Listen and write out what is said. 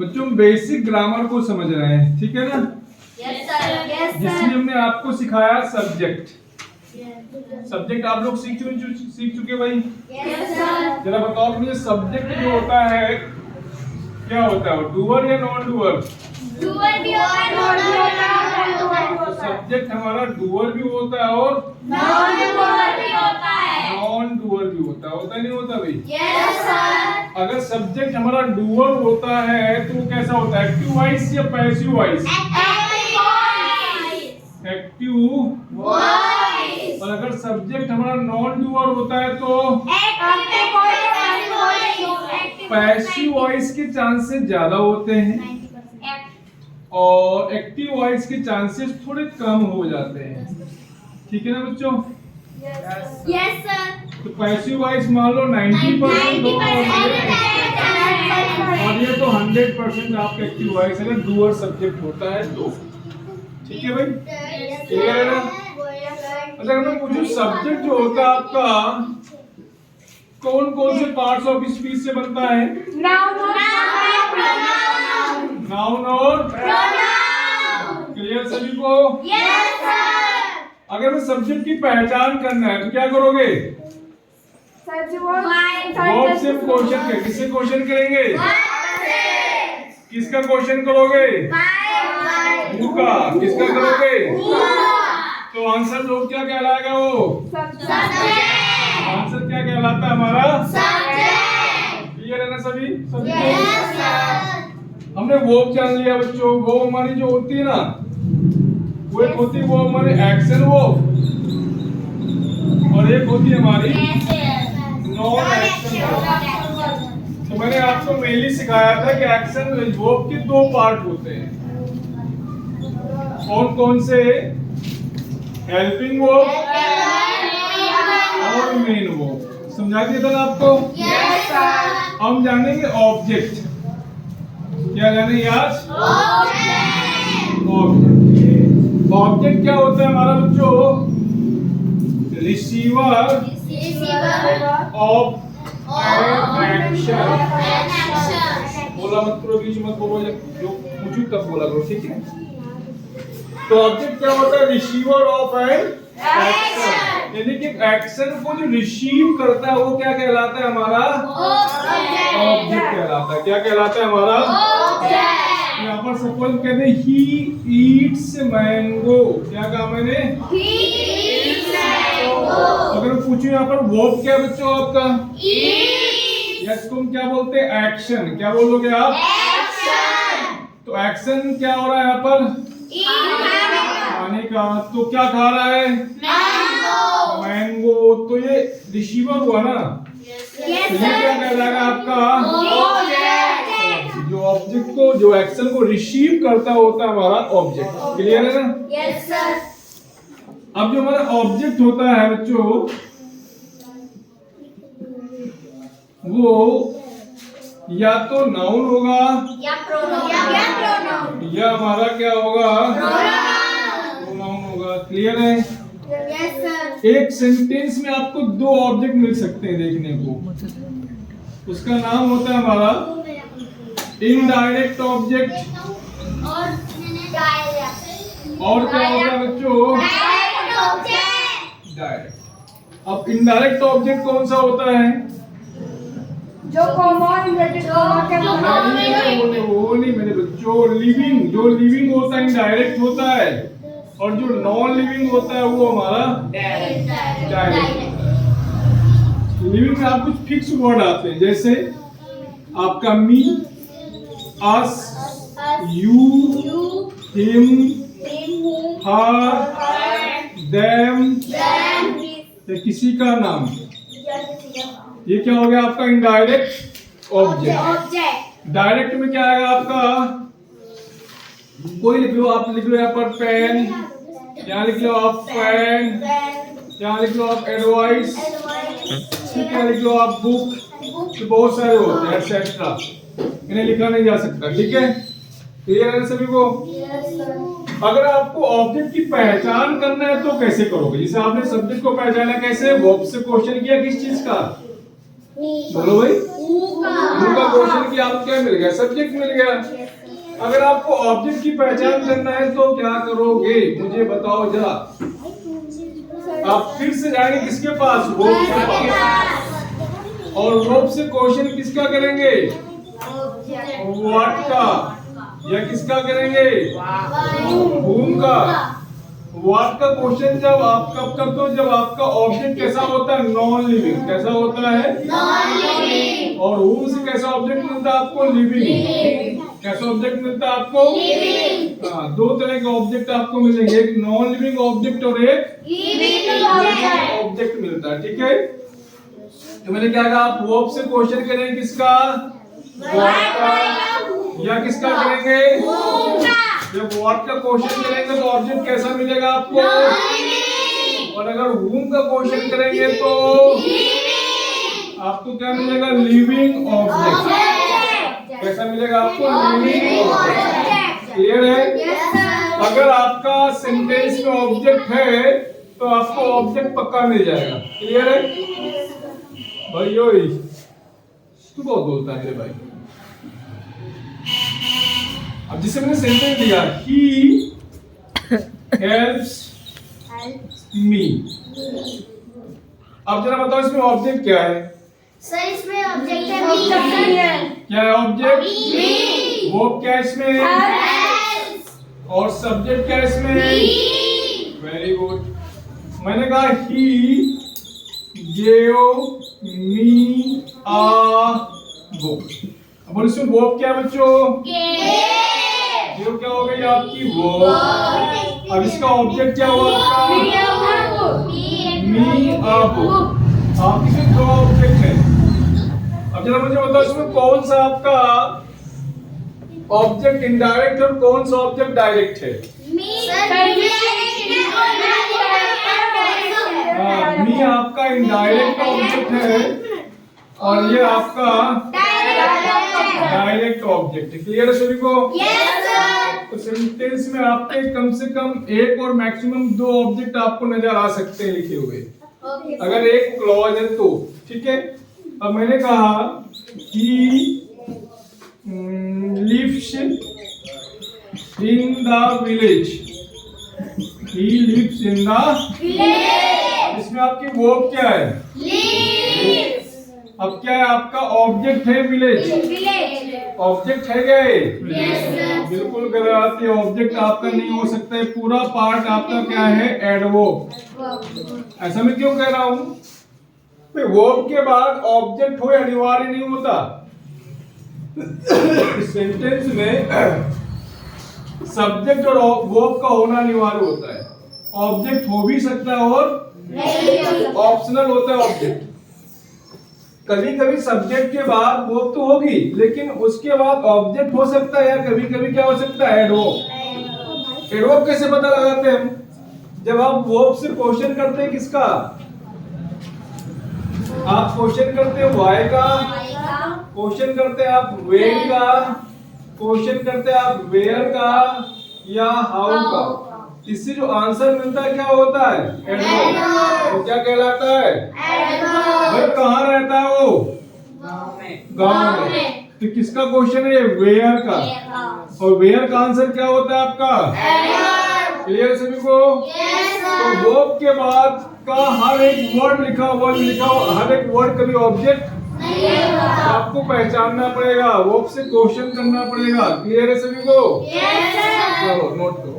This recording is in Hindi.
बच्चों बेसिक ग्रामर को समझ रहे हैं, ठीक है ना? Yes sir. जिसमें हमने आपको सिखाया सब्जेक्ट। सब्जेक्ट आप लोग सीख चुके भाई? Yes sir. जरा बताओ मुझे, सब्जेक्ट जो होता है क्या होता है, डूअर या नॉन डूअर? डूअर भी होता है, नॉन डूअर तो सब्जेक्ट हमारा डूअर भी होता है और नॉन डूअर भी होता है। नॉन डूअर भी होता नहीं होता भाई? Yes sir. अगर सब्जेक्ट हमारा डूअर होता है तो वो कैसा होता है, एक्टिव वॉइस या पैसिव वॉइस? Active voice. और अगर सब्जेक्ट हमारा नॉन डूअर होता है तो पैसिव वॉइस के चांसेस ज्यादा होते हैं और एक्टिव वॉइस के चांसेस थोड़े कम हो जाते हैं, ठीक है ना बच्चों? Yes sir. तो पैसिव वॉइस मान लो 90% और ये तो 100% आपका एक्टिव वॉइस अगर डूअर सब्जेक्ट होता है तो, ठीक है भाई? क्लियर है ना? अच्छा मैं पूछूं, सब्जेक्ट जो होता है आपका कौन कौन से पार्ट्स ऑफ स्पीच से बनता है? नाउन और क्लियर सभी को? Yes sir. अगर मैं सब्जेक्ट की पहचान करना है तो क्या करोगे? वर्ब से क्वेश्चन करेंगे। किससे क्वेश्चन करेंगे? किसका क्वेश्चन करोगे? हु का। किसका करोगे? तो आंसर लोग क्या कहलाएगा? वो आंसर क्या कहलाता है हमारा? क्लियर है ना सभी? हमने वर्ब जान लिया बच्चों। वर्ब हमारी जो होती है ना, वो एक होती है वो हमारी एक्शन वर्ब और एक होती है हमारी नॉन एक्शन वर्ब। तो मैंने आपको मेनली सिखाया था कि एक्शन वर्ब के दो पार्ट होते हैं। कौन कौन से? हेल्पिंग वर्ब और मेन वर्ब। समझा दिया था ना आपको? Yes sir. हम जानेंगे ऑब्जेक्ट। क्या जानेंगे आज? ऑब्जेक्ट क्या होता है हमारा बच्चों? Receiver of action. बोला मत करो, बीच मत बोलो, जो पूछू तब बोला करो, ठीक है? तो ऑब्जेक्ट क्या होता है? Receiver of an action. यानी कि एक्शन को जो रिसीव करता है वो क्या कहलाता है हमारा? ऑब्जेक्ट कहलाता है। क्या कहलाता है हमारा? यहाँ पर सपोज कहते हैं ही ईट्स मैंगो। क्या कहा मैंने? अगर पूछूं यहाँ पर वर्ब क्या बच्चों आपका? यस, तुम क्या बोलते हैं? एक्शन। क्या बोलोगे आप? तो एक्शन क्या हो रहा है यहाँ पर? खाने का। तो क्या खा रहा है? मैंगो। तो ये रिसीवर हुआ ना? ये क्या कहलाएगा आपका? जो ऑब्जेक्ट को, जो एक्शन को रिसीव करता होता है हमारा ऑब्जेक्ट। क्लियर है ना? Yes sir. अब जो हमारा ऑब्जेक्ट होता है बच्चों, वो या तो नाउन होगा या प्रोनाउन या हमारा क्या होगा? प्रोनाउन होगा। क्लियर है? Yes sir. एक सेंटेंस में आपको दो ऑब्जेक्ट मिल सकते हैं देखने को। उसका नाम होता है हमारा इनडायरेक्ट ऑब्जेक्ट और क्या होता है बच्चों? डायरेक्ट। अब इनडायरेक्ट ऑब्जेक्ट कौन सा होता है? जो कॉमन इन्वर्टेड कॉमा के वो नहीं मेरे बच्चों, लिविंग। जो लिविंग होता है इनडायरेक्ट होता है और जो नॉन लिविंग होता है वो हमारा डायरेक्ट। लिविंग में आप कुछ फिक्स वर्ड आते हैं, जैसे आपका मी, अस, यू, हिम, हर, देम, या किसी का नाम। ये क्या हो गया आपका? Indirect object. डायरेक्ट में क्या आएगा आपका? कोई लिख लो, आप लिख लो यहाँ पर पेन, यहाँ लिख लो आप फैन, यहाँ लिख लो आप एडवाइस, ठीक है, लिख लो आप बुक। तो बहुत सारे होते हैं एक्सेट्रा, इन्हें लिखा नहीं जा सकता, ठीक है? क्लियर है सभी को? अगर आपको ऑब्जेक्ट की पहचान करना है तो कैसे करोगे? जैसे आपने सब्जेक्ट को पहचाना कैसे? वर्ब से क्वेश्चन किया किस चीज का? बोलो भाई। उनका क्वेश्चन की आपको क्या मिल गया, सब्जेक्ट मिल गया। अगर आपको ऑब्जेक्ट की पहचान करना है तो क्या करोगे मुझे बताओ जरा। आप फिर से जाएंगे किसके पास, वर्ब के पास, और वर्ब से क्वेश्चन किसका करेंगे, व्हाट का, या किसका करेंगे, whom का। व्हाट का क्वेश्चन जब आप कब करते हो, जब आपका ऑब्जेक्ट कैसा होता है, नॉन लिविंग। कैसा होता है, और whom से कैसा ऑब्जेक्ट मिलता है आपको, लिविंग। कैसा ऑब्जेक्ट मिलता है आपको, हाँ, दो तरह के ऑब्जेक्ट आपको मिलेंगे, एक नॉन लिविंग ऑब्जेक्ट और एक लिविंग ऑब्जेक्ट मिलता है। ठीक है, तो मैंने क्या कहा, आप वर्ब से क्वेश्चन करेंगे किसका, व्हाट का, या किसका करेंगे, जब व्हाट का क्वेश्चन करेंगे तो ऑब्जेक्ट कैसा मिलेगा आपको, और अगर whom का क्वेश्चन करेंगे तो आपको क्या मिलेगा, लिविंग ऑब्जेक्ट। कैसा मिलेगा आपको, लिविंग ऑब्जेक्ट। क्लियर है। अगर आपका सेंटेंस में ऑब्जेक्ट है तो आपको ऑब्जेक्ट पक्का मिल जाएगा। क्लियर है भाई, ओए तू बहुत बोलता है मेरे भाई। अब जिसे मैंने सेंटेंस दिया, ही हेल्प्स मी, अब जरा बताओ इसमें ऑब्जेक्ट क्या है। सर इसमें ऑब्जेक्ट है क्या है ऑब्जेक्ट, वो क्या इसमें, और सब्जेक्ट क्या इसमें, वेरी गुड। मैंने कहा ही gave me a book। अब इसमें वर्ब क्या है बच्चों, जो क्या हो गई आपकी वर्ब। अब इसका ऑब्जेक्ट क्या हुआ आपका, मी अ बुक। आपके इसमें दो ऑब्जेक्ट है। अब जरा मुझे बताओ इसमें कौन सा आपका ऑब्जेक्ट इनडायरेक्ट और कौन सा ऑब्जेक्ट डायरेक्ट है। मी आपका इनडायरेक्ट ऑब्जेक्ट है और ये आपका डायरेक्ट ऑब्जेक्ट है। क्लियर है सभी को? तो सेंटेंस में आपके कम से कम एक और मैक्सिमम दो ऑब्जेक्ट आपको नजर आ सकते हैं लिखे हुए, अगर एक क्लॉज है तो। ठीक है, अब मैंने कहा he lives in the village। he lives in the village। इसमें आपकी वर्ब क्या है, अब क्या है आपका ऑब्जेक्ट है विलेज। ऑब्जेक्ट है क्या ये? बिल्कुल गलत, ये ऑब्जेक्ट आपका नहीं हो सकता है। पूरा पार्ट आपका क्या है, एडवर्ब। ऐसा मैं क्यों कह रहा हूं, वर्ब के बाद ऑब्जेक्ट हो अनिवार्य नहीं होता। सेंटेंस में सब्जेक्ट और वर्ब का होना अनिवार्य होता है। ऑब्जेक्ट हो भी सकता है और ऑप्शनल होता है ऑब्जेक्ट। कभी कभी सब्जेक्ट के बाद वर्ब तो होगी, लेकिन उसके बाद ऑब्जेक्ट हो सकता है, या कभी कभी क्या हो सकता है, एडवर्ब। एडवर्ब कैसे पता लगाते हैं हम, जब आप वर्ब से क्वेश्चन करते हैं किसका, आप क्वेश्चन करते हैं वाई का, क्वेश्चन करते हैं आप वेन का, क्वेश्चन करते हैं आप वेयर का या हाउ का। इससे जो आंसर मिलता है क्या होता है, एडवर्ब। वो क्या कहलाता है, भाई कहाँ रहता है वो, गांव में। तो किसका क्वेश्चन है, वेयर का, और वेयर का आंसर क्या होता है आपका। क्लियर सभी को? तो वर्ब के बाद का हर एक वर्ड लिखा हुआ हर एक वर्ड कभी ऑब्जेक्ट आपको पहचानना पड़ेगा, वर्ब से क्वेश्चन करना पड़ेगा। क्लियर है सभी को? चलो नोट करो।